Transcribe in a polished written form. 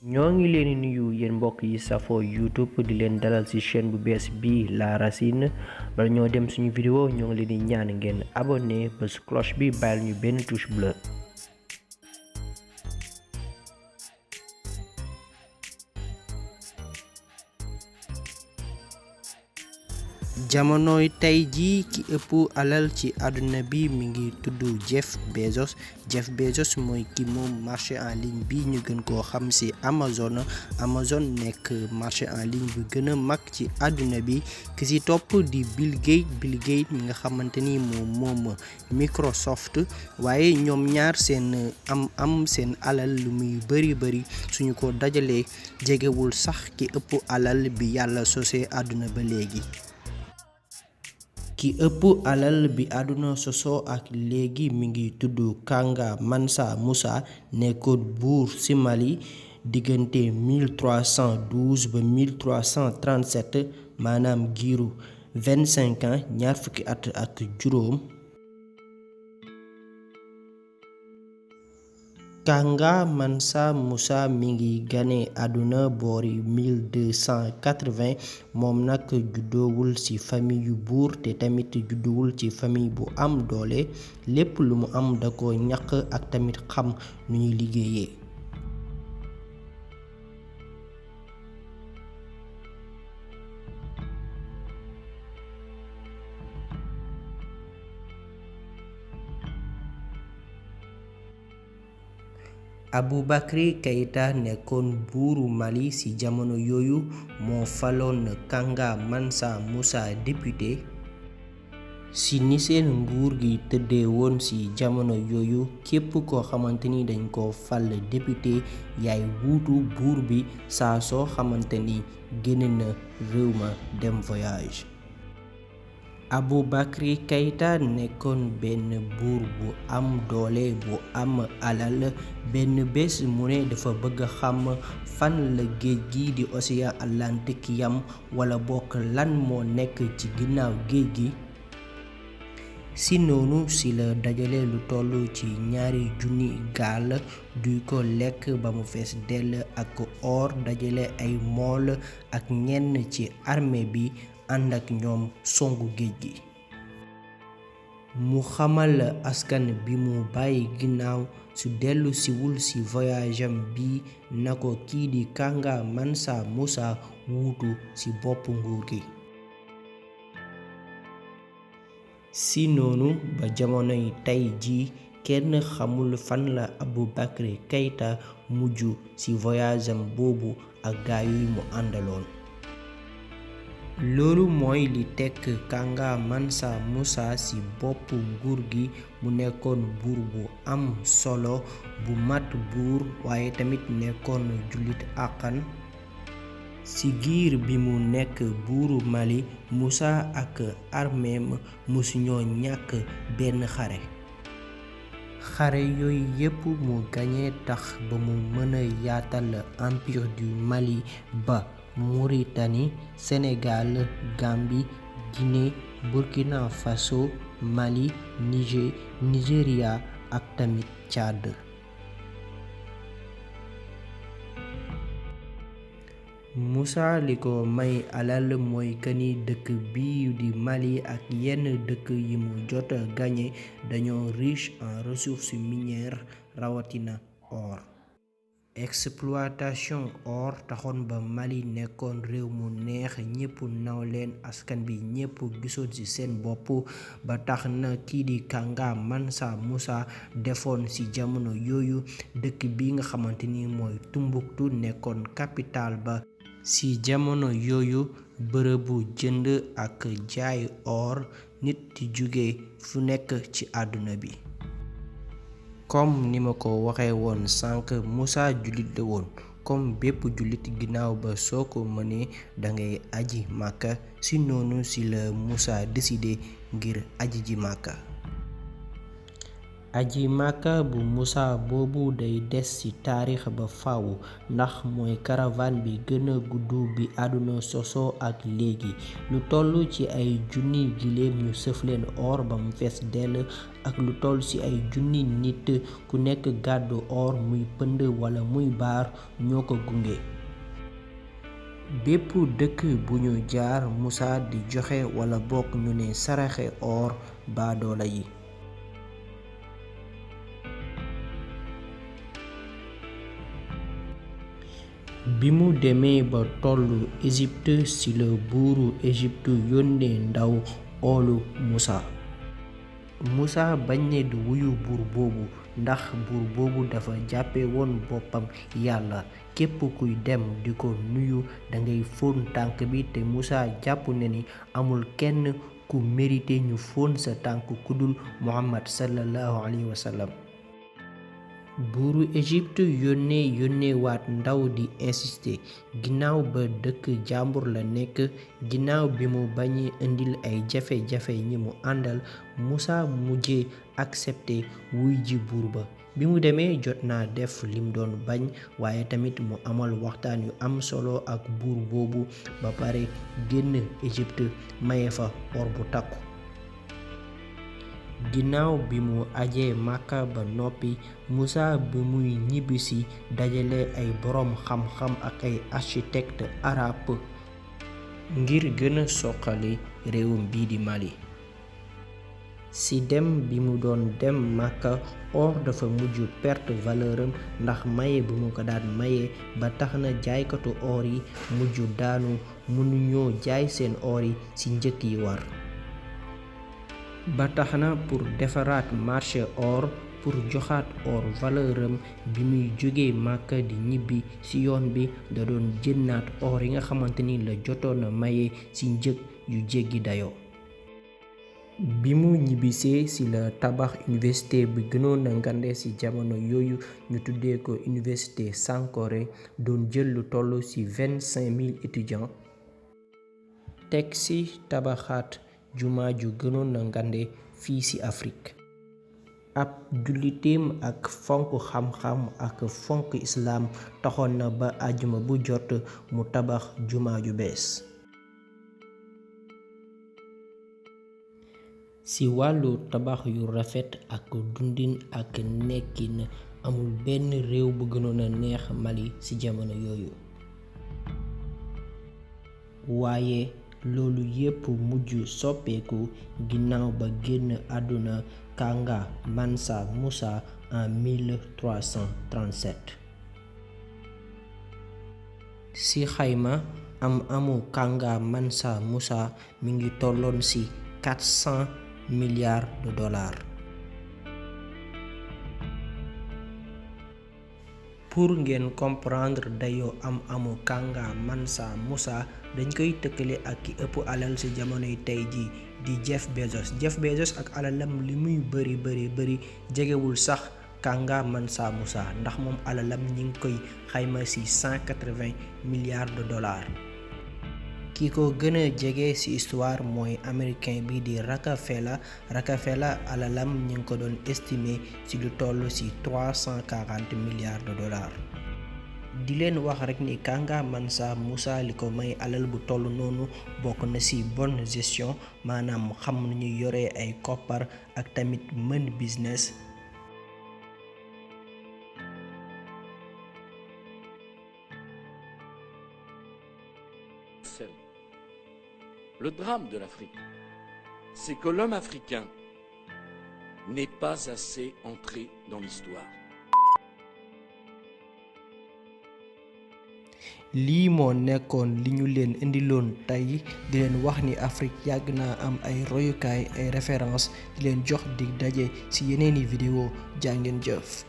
ñoo ngi leen di nuyu yéen mbokk yi safoo YouTube di leen dalal ci chaîne bu bees bi La Racine bala ñoo dem suñu vidéo ñoo ngi leen di ñaan ngeen abonné bés cloche bi bàyyil ñu benn touche bleu. jamonoy tey jii ki ëpp alal ci àdduna bi mi ngi tudd Jeff Bezos mooy ki moom marché en ligne bi ñu gën koo xam ci Amazon nekk marché en ligne bu gën a mag ci àdduna bi ki ci topp di Bill Gates mi nga xamante ni moom Microsoft waaye ñoom ñaar seen am seen alal lu muy bari suñu ko dajalee jegewul sax ki ëpp alal bi yàlla sosee àdduna ba léegi. ki ëpp alal bi àdduna sosoo ak léegi mi ngi tudd Kanga Mansa Musa nekkoon buur ci Mali diggante 1312 ba 1337 maanaam giiru 25 ans ñaar fukki at ak juróom. Kanga Mansa Musa mi ngi gane àdduna boori 1280 moom nag juddoowul ci famille yu buur te tamit juddoowul ci famille bu am doole lépp lu mu am da ko ñàkk ak tamit xam nu ñuy liggéeyee. Aboubakry Keïta nekkoon buuru Mali ci jamono yooyu moo faloon Kanga Mansa Musa député ci ni seen nguur gi tëddee woon ci jamono yooyu képp koo xamante ni dañ ko fal député yaay wuutu buur bi saa soo xamante ni génn na réew ma dem voyage. Aboubakry Keïta nekkoon benn buur bu am doole bu am alal benn bés mu ne dafa bëgg xam fan la géej gi di océan Atlantique yam wala bokk lan moo nekk ci ginnaaw géej gi. si noonu si la dajale lu toll ci 2,000 gaal duy ko lekk ba mu fees dell ak or dajale ay mool ak ñenn ci armée bi ànd ak ñoom songu géej gi. mu xamal askan bi mu bàyyi ginnaaw su dellu siwul ci voyage am bi na ko kii di Kanga Mansa Musa wuutu ci bopp nguur gi. si noonu ba jamonoy tey ji kenn xamul fan la Aboubakry Keïta mujj ci voyage am boobu ak gaay yi mu àndaloon. loolu mooy li tekk Kanga Mansa Musa ci boppu nguur gi mu nekkoon buur bu am solo bu mat buur waaye tamit nekkoon jullit àqan. ci giir bi mu nekk buuru Mali Musa ak armeem musuñoo ñàkk benn xare yooyu yépp mu gañe tax ba mu mën a yaatal empire du Mali ba Mauritanie, Sénégal, Gambie, Guinée, Burkina Faso, Mali, Nigeria ak tamit Tchad. Musa li ko may alal mooy kani dëkk bi di Mali ak yenn dëkk yi mu jot a gagné dañoo riche en ressources minières rawatina or. exploitation or taxoon ba Mali nekkoon réew mu neex ñépp naw leen askan bi ñépp gisoon ci seen bopp ba tax na kii di Kanga Mansa Musa defoon ci jamono yooyu dëkk bi nga xamante ni mooy Tombouctou nekkoon capitale ba. ci jamono yooyu bërëbu jënd ak jaay or nit di jóge fu nekk ci àdduna bi. comme ni ma ko waxee woon sànq Musa jullit la woon comme bépp jullit ginnaaw ba soo ko mënee dangay aji Màkka ci noonu ci la Musa décidé ngir aji ji Màkka. aji màkka bu Moussa boobu day des ci taarix ba faaw ndax mooy caravane bi gëna gudd bi àdduna sosoo ak léegi lu toll ci ay junni giléem ñu sëf leen or ba mu fees dell ak lu toll ci ay junni nit ku nekk gàddu or muy pënd wala muy baar ñoo ko gunge. bépp dëkk bu ñu jaar Moussa di joxe wala bokk ñu ne saraxe or baadoola yi. bi mu demee ba tollu Égypte ci la buuru Égypte yónnee ndaw oolu Moussa bañ ne du wuyu buur boobu ndax buur boobu dafa jàppe woon boppam yàlla képp kuy dem di ko nuyu dangay fóon tànk bi te Moussa jàpp ne ni amul kenn ku mérité ñu fóon sa tànk kudul Muhammad sallallahu alayhi wa sallam. buuru Égypte yónnee waat ndaw di insister ginnaaw ba dëkk jàmbur la nekk ginnaaw bi mu bañee indil ay jafe-jafe ñi mu àndal Moussa mujjee accepté wuy ji buur ba bi mu demee jot naa def lim doon bañ waaye tamit mu amal waxtaan yu am solo ak buur boobu ba pare génn Égypte maye fa or bu takku. ginnaaw bi mu ajee Màkka ba noppi Moussa bi muy ñibbisi dajale ay boroom xam-xam ak ay architecte arabe ngir gëna soqali réewum bii di Mali. ci dem bi mu doon dem Màkka or dafa mujj perte valeuram ndax maye bi mu ko daan maye ba tax na jaaykatu or yi mujj daanu mënuñoo jaay seen or yi ci njëkk yi war. ba tax na pour defaraat marché or pour joxaat or valeuram bi muy jógee Màkka di ñibbi ci yoon bi da doon jënnaat or yi nga xamante ni la jotoon a maye ci njëg yu jéggi dayoo. bi mu ñibbisee ci la tabax université bi gënoon a ngande ci jamono yooyu ñu tuddee ko université Sankore doon jël lu toll ci 25 000 étudiants teg ci tabaxaat jumaa ju gënoon na ngande fii ci Afrique. ab julliteem ak fonk xam-xam ak fonk islaam taxoon na ba àjjuma bu jot mu tabax jumaa ju bees. ci wàllu tabax yu rafet ak dundin ak nekkin amul benn réew bu gënoon a neex Mali ci jamono yooyu. waaye loolu yépp mujj soppeeku ginnaaw ba génn àdduna Kanga Mansa Moussa en 1337. ci xayma amu Kanga Mansa Moussa mi ngi tolloon ci 400 milliards de dollars. pour ngeen comprendre dayoo amu Kanga Mansa Moussa dañ koy tëkkale ak ki ëpp alal ci jamonoy tey ji di Jeff Bezos ak alalam li muy bëri jegewul sax Kanga Mansa Moussa ndax moom alalam ñi ngi koy xayma ci 180 milliards de dollars. ki ko gën a jege ci histoire mooy américain bi di Rockefeller alalam ñi ngi ko doon estimé ci lu toll ci 340 milliards de dollars. di leen wax rek ni Kanga Mansa Moussa li ko may alal bu toll noonu bokk na ci bonne gestion maanaam xam nañu yore ay koppar ak tamit mën business. Le drame de l'Afrique, c'est que l'homme africain n'est pas assez entré dans l'histoire. lii moo nekkoon li ñu leen indiloon tey di leen wax ni Afrique yàgg naa am ay royukaay ay référence di leen jox dig daje ci yeneeni vidéo jaa ngeen jëf.